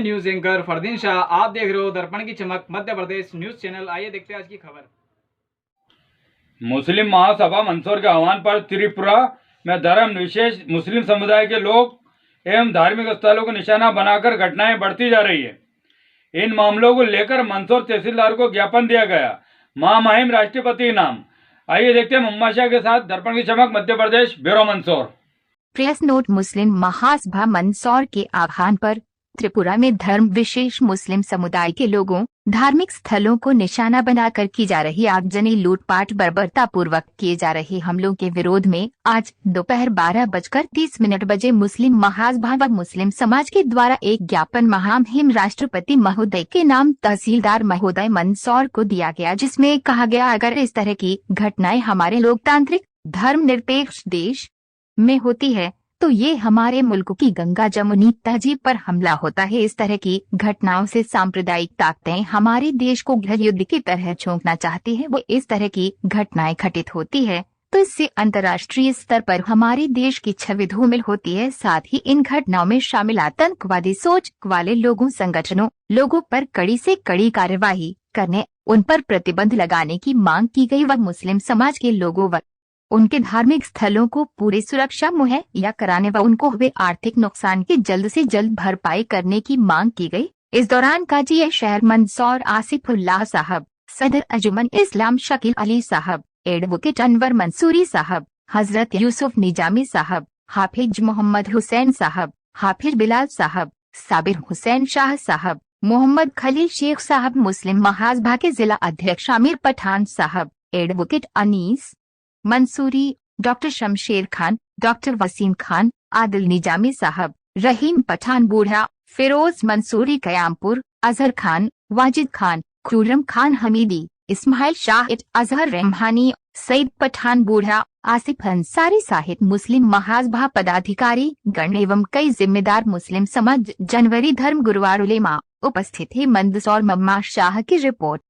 News anchor Fardeen Shah. आप देख रहे हो दर्पण की चमक मध्य प्रदेश न्यूज चैनल। आइए देखते हैं आज की खबर। मुस्लिम महासभा मंदसौर के आह्वान पर त्रिपुरा में धर्म विशेष मुस्लिम समुदाय के लोग एवं धार्मिक स्थलों को निशाना बनाकर घटनाएं बढ़ती जा रही है। इन मामलों को लेकर मंदसौर तहसीलदार को ज्ञापन दिया गया। महामहिम राष्ट्रपति नाम। आइए देखते हैं मुम्मा शाह के साथ दर्पण की चमक Madhya Pradesh bureau Mandsaur. Press note. Muslim Mahasabha Mandsaur के आह्वान पर त्रिपुरा में धर्म विशेष मुस्लिम समुदाय के लोगों धार्मिक स्थलों को निशाना बनाकर की जा रही आगजनी लूटपाट बर्बरता पूर्वक किए जा रहे हमलों के विरोध में आज दोपहर 12:30 बजे मुस्लिम महासभा व मुस्लिम समाज के द्वारा एक ज्ञापन महामहिम राष्ट्रपति महोदय के नाम तहसीलदार महोदय मंदसौर को दिया गया, जिसमें कहा गया अगर इस तरह की घटनाएं हमारे लोकतांत्रिक धर्मनिरपेक्ष देश में होती है तो ये हमारे मुल्क की गंगा जमुनी तहजीब पर हमला होता है। इस तरह की घटनाओं से सांप्रदायिक ताकतें हमारे देश को गृह युद्ध की तरह झोंकना चाहती है। वो इस तरह की घटनाएं घटित होती है तो इससे अंतर्राष्ट्रीय स्तर पर हमारे देश की छवि धूमिल होती है। साथ ही इन घटनाओं में शामिल आतंकवादी सोच वाले लोगों संगठनों लोगों पर कड़ी से कड़ी कार्यवाही करने, उन पर प्रतिबंध लगाने की मांग की गई व मुस्लिम समाज के लोगों व उनके धार्मिक स्थलों को पूरी सुरक्षा मुहैया कराने व उनको हुए आर्थिक नुकसान की जल्द से जल्द भरपाई करने की मांग की गई। इस दौरान काजी शहर मंदसौर आसिफुल्लाह साहब, सदर अंजुमन इस्लाम शकील अली साहब, एडवोकेट अनवर मंसूरी साहब, हजरत यूसुफ निजामी साहब, हाफिज मोहम्मद हुसैन साहब, हाफिज बिलाल साहब, साबिर हुसैन शाह साहब, मोहम्मद खलील शेख साहब, मुस्लिम महासभा के जिला अध्यक्ष आमिर पठान साहब, advocate Anees Mansoori, doctor Shamsher Khan, doctor Waseem Khan, Adil Nizami साहब, रहीम पठान बूढ़ा, फिरोज मंसूरी कयामपुर, अजहर खान, वाजिद खान, खुर्रम खान हमीदी, इस्माइल शाहिद, अजहर रहमानी, सईद पठान बूढ़ा, आसिफ अंसारी सहित मुस्लिम महासभा पदाधिकारी गण एवं कई जिम्मेदार मुस्लिम समाज जनवरी धर्म गुरुवार उलेमा उपस्थित है। मंदसौर मुम्मा शाह की रिपोर्ट।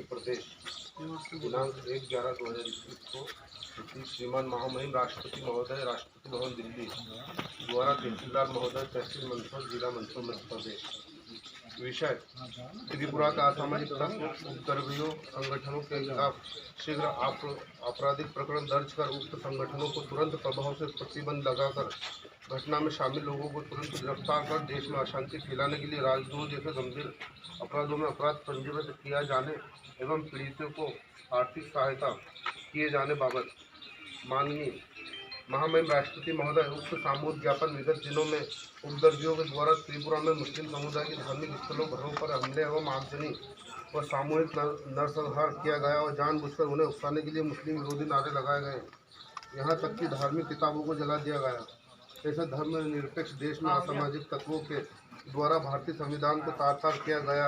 प्रदेश दिनांक 1/11/2021 को श्रीमान महामहिम राष्ट्रपति महोदय, राष्ट्रपति भवन दिल्ली द्वारा तहसीलदार महोदय, तहसील मंदसौर, जिला मंदसौर, मध्य प्रदेश। विषय: त्रिपुरा का असामाजिक तत्व उपद्रवियों संगठनों के खिलाफ शीघ्र आपराधिक प्रकरण दर्ज कर उक्त संगठनों को तुरंत प्रभाव से प्रतिबंध लगाकर घटना में शामिल लोगों को तुरंत गिरफ्तार कर देश में अशांति फैलाने के लिए राजद्रोह जैसे गंभीर अपराधों में अपराध पंजीबद्ध किया जाने एवं पीड़ितों को आर्थिक सहायता किए जाने बाबत माननीय महामहिम राष्ट्रपति महोदय उक्त सामूहिक ज्ञापन विगत दिनों में उपद्रवियों के द्वारा त्रिपुरा में मुस्लिम समुदाय के धार्मिक स्थलों, घरों पर हमले एवं आगजनी व सामूहिक नरसंहार किया गया और जानबूझकर उन्हें उकसाने के लिए मुस्लिम विरोधी नारे लगाए गए। यहाँ तक कि धार्मिक किताबों को जला दिया गया। ऐसे धर्मनिरपेक्ष देश में असामाजिक तत्वों के द्वारा भारतीय संविधान को तार-तार किया गया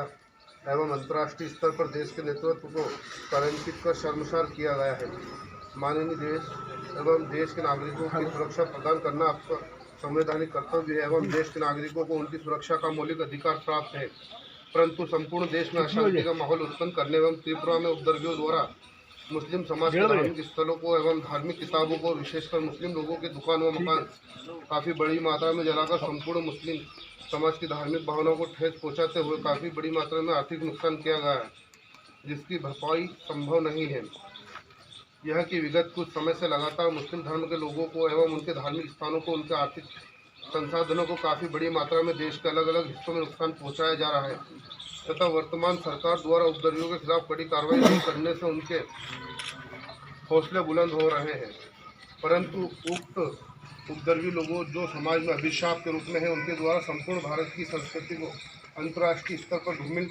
एवं अंतर्राष्ट्रीय स्तर पर देश के नेतृत्व को कलंकित कर शर्मसार किया गया है। माननीय देश एवं देश के नागरिकों की सुरक्षा प्रदान करना आपका संवैधानिक कर्तव्य है एवं देश के नागरिकों को उनकी सुरक्षा का मौलिक अधिकार प्राप्त है, परंतु संपूर्ण देश में अशांति का माहौल उत्पन्न करने एवं त्रिपुरा में उपद्रवियों द्वारा मुस्लिम समाज के धार्मिक स्थलों को एवं धार्मिक किताबों को, विशेषकर मुस्लिम लोगों के दुकान व मकान काफ़ी बड़ी मात्रा में जलाकर संपूर्ण मुस्लिम समाज की धार्मिक भावनाओं को ठेस पहुँचाते हुए काफ़ी बड़ी मात्रा में आर्थिक नुकसान किया गया है, जिसकी भरपाई संभव नहीं है। यह कि विगत कुछ समय से लगातार मुस्लिम धर्म के लोगों को एवं उनके धार्मिक स्थानों को, उनके आर्थिक संसाधनों को काफ़ी बड़ी मात्रा में देश के अलग अलग हिस्सों में नुकसान पहुंचाया जा रहा है तथा वर्तमान सरकार द्वारा उपद्रवियों के खिलाफ कड़ी कार्रवाई नहीं करने से उनके हौसले बुलंद हो रहे हैं, परंतु उक्त उपद्रवी लोगों जो समाज में अभिशाप के रूप में है, उनके द्वारा संपूर्ण भारत की संस्कृति को अंतर्राष्ट्रीय स्तर पर धूमिल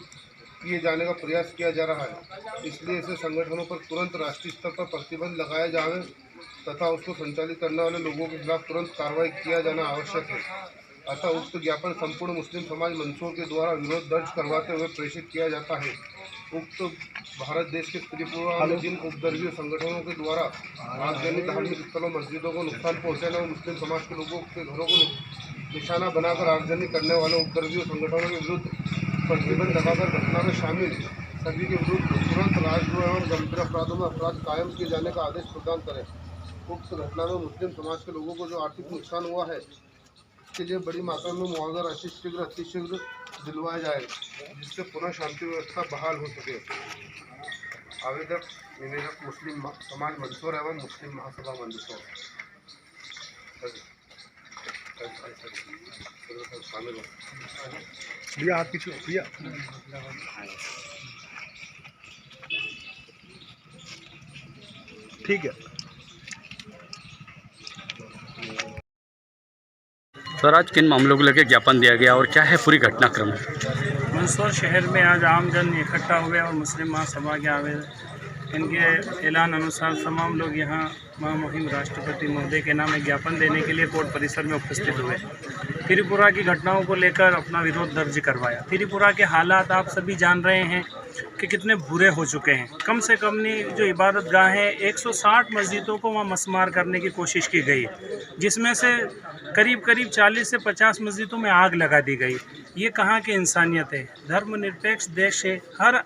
किए जाने का प्रयास किया जा रहा है। इसलिए ऐसे संगठनों पर तुरंत राष्ट्रीय स्तर पर प्रतिबंध लगाया जाए तथा उसको संचालित करने वाले लोगों के खिलाफ तुरंत कार्रवाई किया जाना आवश्यक है। अतः उक्त ज्ञापन संपूर्ण मुस्लिम समाज मंचों के द्वारा विरोध दर्ज करवाते हुए प्रेषित किया जाता है। उक्त भारत देश के त्रिपुरा में जिन उपद्रवी संगठनों के द्वारा आगजनी धार्मिक स्थलों, मस्जिदों को नुकसान पहुँचाने और मुस्लिम समाज के लोगों के घरों को निशाना बनाकर आगजनी करने वाले उपद्रवी संगठनों के विरुद्ध प्रतिबंध लगाकर घटना में शामिल सभी के विरुद्ध तुरंत राजद्रोह एवं गंभीर अपराधों में अपराध कायम किए जाने का आदेश प्रदान करें। उक्त घटना में मुस्लिम समाज के लोगों को जो आर्थिक नुकसान हुआ है, इसके लिए बड़ी मात्रा में मुआवजा राशि शीघ्र अतिशीघ्र दिलवाया जाए, जिससे पुनः शांति व्यवस्था बहाल हो सके। आवेदक निवेदक मुस्लिम समाज मंदसौर एवं मुस्लिम महासभा मंदसौर। शामिल हो भैया, आप पीछे भैया। ठीक है सर, आज किन मामलों को लेकर ज्ञापन दिया गया और क्या है पूरी घटनाक्रम? मंदसौर शहर में आज आमजन इकट्ठा हुए और मुस्लिम महासभा के आवेदन इनके ऐलान अनुसार तमाम लोग यहाँ महामहिम राष्ट्रपति महोदय के नाम एक ज्ञापन देने के लिए कोर्ट परिसर में उपस्थित हुए। त्रिपुरा की घटनाओं को लेकर अपना विरोध दर्ज करवाया। त्रिपुरा के हालात आप सभी जान रहे हैं कि कितने बुरे हो चुके हैं। कम से कम नहीं, जो इबादत गाह है 160 मस्जिदों को वहाँ मसमार करने की कोशिश की गई, जिसमें से करीब 40 से 50 मस्जिदों में आग लगा दी गई। ये कहाँ की इंसानियत है? धर्मनिरपेक्ष देश है, हर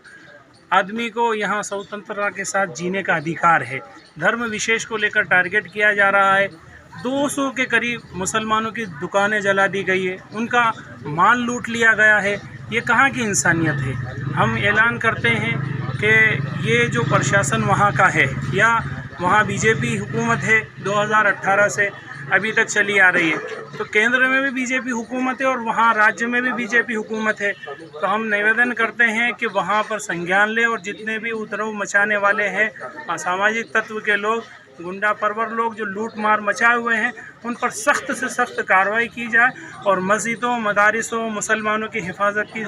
आदमी को यहाँ स्वतंत्रता के साथ जीने का अधिकार है। धर्म विशेष को लेकर टारगेट किया जा रहा है। 200 के करीब मुसलमानों की दुकानें जला दी गई है, उनका माल लूट लिया गया है। ये कहाँ की इंसानियत है? हम ऐलान करते हैं कि ये जो प्रशासन वहाँ का है या वहाँ बीजेपी हुकूमत है 2018 से अभी तक चली आ रही है, तो केंद्र में भी बीजेपी हुकूमत है और वहाँ राज्य में भी बीजेपी हुकूमत है। तो हम निवेदन करते हैं कि वहाँ पर संज्ञान ले और जितने भी उपद्रव मचाने वाले हैं असामाजिक तत्व के लोग, गुंडा परवर लोग जो लूट मार मचाए हुए हैं, उन पर सख्त से सख्त कार्रवाई की जाए और मस्जिदों, मदारिसों, मुसलमानों की हिफाजत की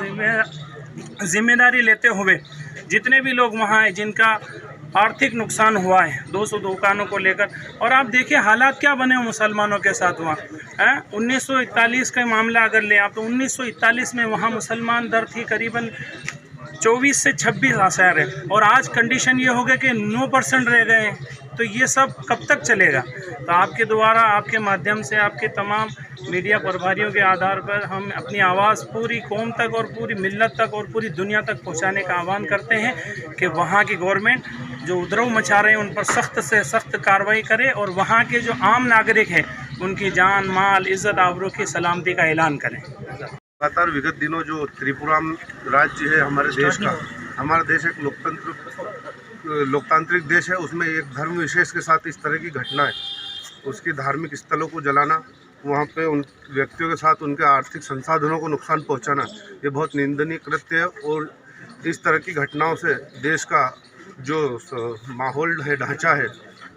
जिम्मेदारी लेते हुए जितने भी लोग वहाँ हैं जिनका आर्थिक नुकसान हुआ है 200 दुकानों को लेकर, और आप देखिए हालात क्या बने मुसलमानों के साथ वहाँ। 1941 का मामला अगर लें आप, तो 1941 में वहाँ मुसलमान दर थी करीबन 24 से 26 आसार है और आज कंडीशन ये हो गया कि 9% रह गए हैं। तो ये सब कब तक चलेगा? तो आपके द्वारा, आपके माध्यम से, आपके तमाम मीडिया प्रभारियों के आधार पर हम अपनी आवाज़ पूरी कौम तक और पूरी मिल्लत तक और पूरी दुनिया तक पहुंचाने का आह्वान करते हैं कि वहाँ की गवर्नमेंट जो उपद्रव मचा रहे हैं उन पर सख्त से सख्त कार्रवाई करे और वहाँ के जो आम नागरिक हैं उनकी जान, माल, इज़्ज़त, आबरू की सलामती का ऐलान करें। लगातार विगत दिनों जो त्रिपुरा राज्य है हमारे देश का, हमारा देश एक लोकतांत्रिक देश है, उसमें एक धर्म विशेष के साथ इस तरह की घटनाएं, उसकी धार्मिक स्थलों को जलाना, वहाँ पे उन व्यक्तियों के साथ उनके आर्थिक संसाधनों को नुकसान पहुँचाना, ये बहुत निंदनीय कृत्य है। और इस तरह की घटनाओं से देश का जो माहौल है, ढांचा है,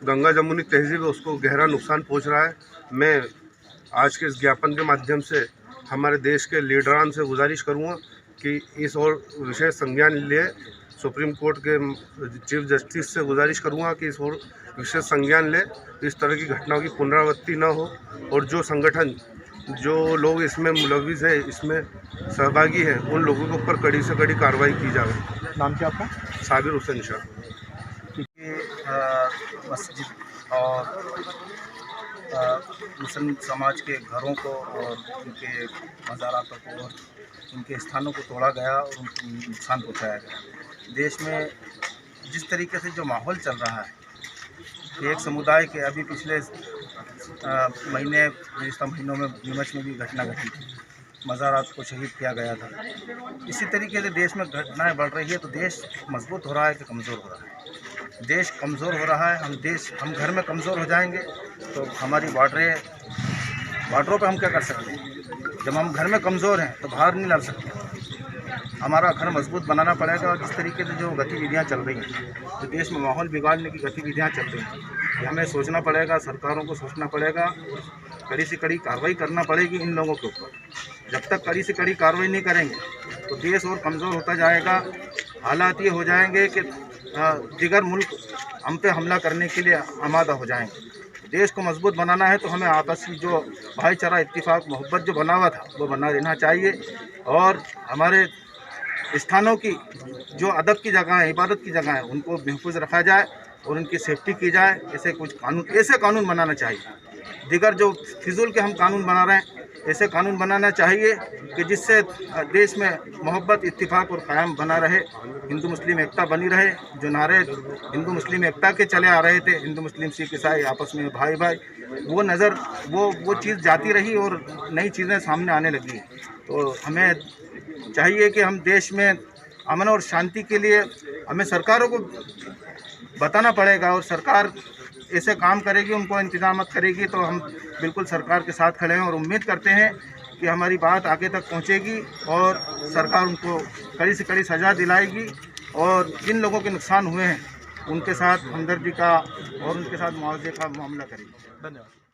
गंगा जमुनी तहजीब है, उसको गहरा नुकसान पहुँच रहा है। मैं आज के इस ज्ञापन के माध्यम से हमारे देश के लीडरान से गुजारिश करूँगा कि इस और विशेष संज्ञान लिए। सुप्रीम कोर्ट के चीफ जस्टिस से गुजारिश करूँगा कि इस और विशेष संज्ञान ले, इस तरह की घटनाओं की पुनरावृत्ति न हो और जो संगठन, जो लोग इसमें मुलविस है, इसमें सहभागी हैं, उन लोगों के ऊपर कड़ी से कड़ी कार्रवाई की जाए। नाम क्या आपका? साबिर हुसैन शाह। मस्जिद और मुस्लिम समाज के घरों को और उनके मज़ारातों को और उनके स्थानों को तोड़ा गया और उनको नुकसान पहुँचाया गया। देश में जिस तरीके से जो माहौल चल रहा है कि एक समुदाय के, अभी पिछले महीनों में नीमच में भी घटना घटी थी, मज़ारात को शहीद किया गया था। इसी तरीके से देश में घटनाएं बढ़ रही है तो देश मजबूत हो रहा है कि कमज़ोर हो रहा है? देश कमज़ोर हो रहा है। हम घर में कमज़ोर हो जाएंगे तो हमारी बॉर्डरों पे हम क्या कर सकते हैं? जब हम घर में कमज़ोर हैं तो बाहर नहीं लड़ सकते। हमारा घर मजबूत बनाना पड़ेगा। और जिस तरीके से जो गतिविधियां चल रही हैं, जो देश में माहौल बिगाड़ने की गतिविधियां चल रही हैं, ये हमें सोचना पड़ेगा, सरकारों को सोचना पड़ेगा, कड़ी से कड़ी कार्रवाई करना पड़ेगी इन लोगों के ऊपर। जब तक कड़ी से कड़ी कार्रवाई नहीं करेंगे तो देश और कमज़ोर होता जाएगा। हालात ये हो जाएंगे कि दिगर मुल्क हम पे हमला करने के लिए आमादा हो जाएंगे। देश को मजबूत बनाना है तो हमें आपसी जो भाईचारा, इत्तेफाक, मोहब्बत जो बना हुआ था वो बना रहना चाहिए। और हमारे स्थानों की जो अदब की जगह है, इबादत की जगह है, उनको महफूज रखा जाए और उनकी सेफ्टी की जाए। ऐसे कानून बनाना चाहिए। दिगर जो फिजूल के हम कानून बना रहे हैं, ऐसे कानून बनाना चाहिए कि जिससे देश में मोहब्बत, इत्तेफाक और क़याम बना रहे, हिंदू मुस्लिम एकता बनी रहे। जो नारे हिंदू मुस्लिम एकता के चले आ रहे थे, हिंदू मुस्लिम सिख ईसाई आपस में भाई भाई, वो चीज़ जाती रही और नई चीज़ें सामने आने लगी। तो हमें चाहिए कि हम देश में अमन और शांति के लिए हमें सरकारों को बताना पड़ेगा और सरकार ऐसे काम करेगी, उनको इंतजाम करेगी तो हम बिल्कुल सरकार के साथ खड़े हैं और उम्मीद करते हैं कि हमारी बात आगे तक पहुंचेगी और सरकार उनको कड़ी से कड़ी सज़ा दिलाएगी और जिन लोगों के नुकसान हुए हैं उनके साथ हमदर्दी का और उनके साथ मुआवजे का मामला करेगी। धन्यवाद।